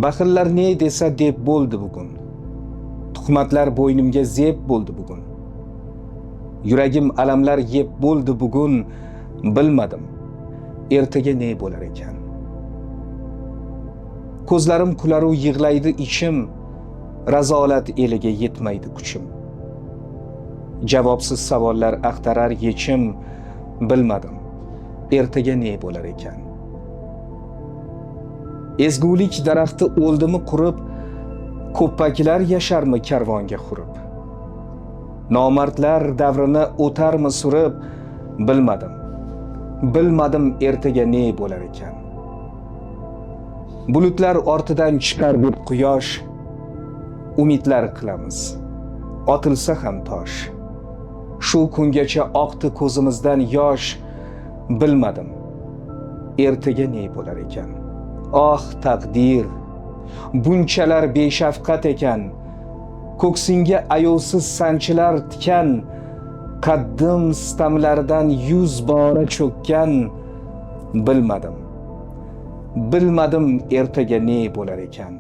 Baxillar ne desa deb bo'ldi bugun. Tuhmatlar bo'ynimga zeb bo'ldi bugun. Yuragim alamlar yeb bo'ldi bugun. Bilmadim, ertaga ne bo'lar ekan. Ko'zlarim kularu yig'laydi ichim, razolat eliga yetmaydi kuchim. Javobsiz savollar axtarar yechim, bilmadim, ertaga ne bo'lar ekan. Ezgulik daraxti o'ldimi qurib, ko'ppaklar yasharmi karvonga xurib. Nomardlar davrini o'tarmi surib, bilmadim ertaga ne bo'lar ekan. Bulutlar ortidan chiqar deb quyosh, umidlar qilamiz, otilsa ham tosh. Shu kungacha oqdi ko'zimizdan yosh, bilmadim, ertaga ne bo'lar ekan. Oh taqdir, bunchalar beshafqat ekan. Ko'ksingga ayovsiz sanchilar tikan, qaddim sitamlardan 100 bora cho'kkan. Bilmadim, ertaga ne bo'lar ekan.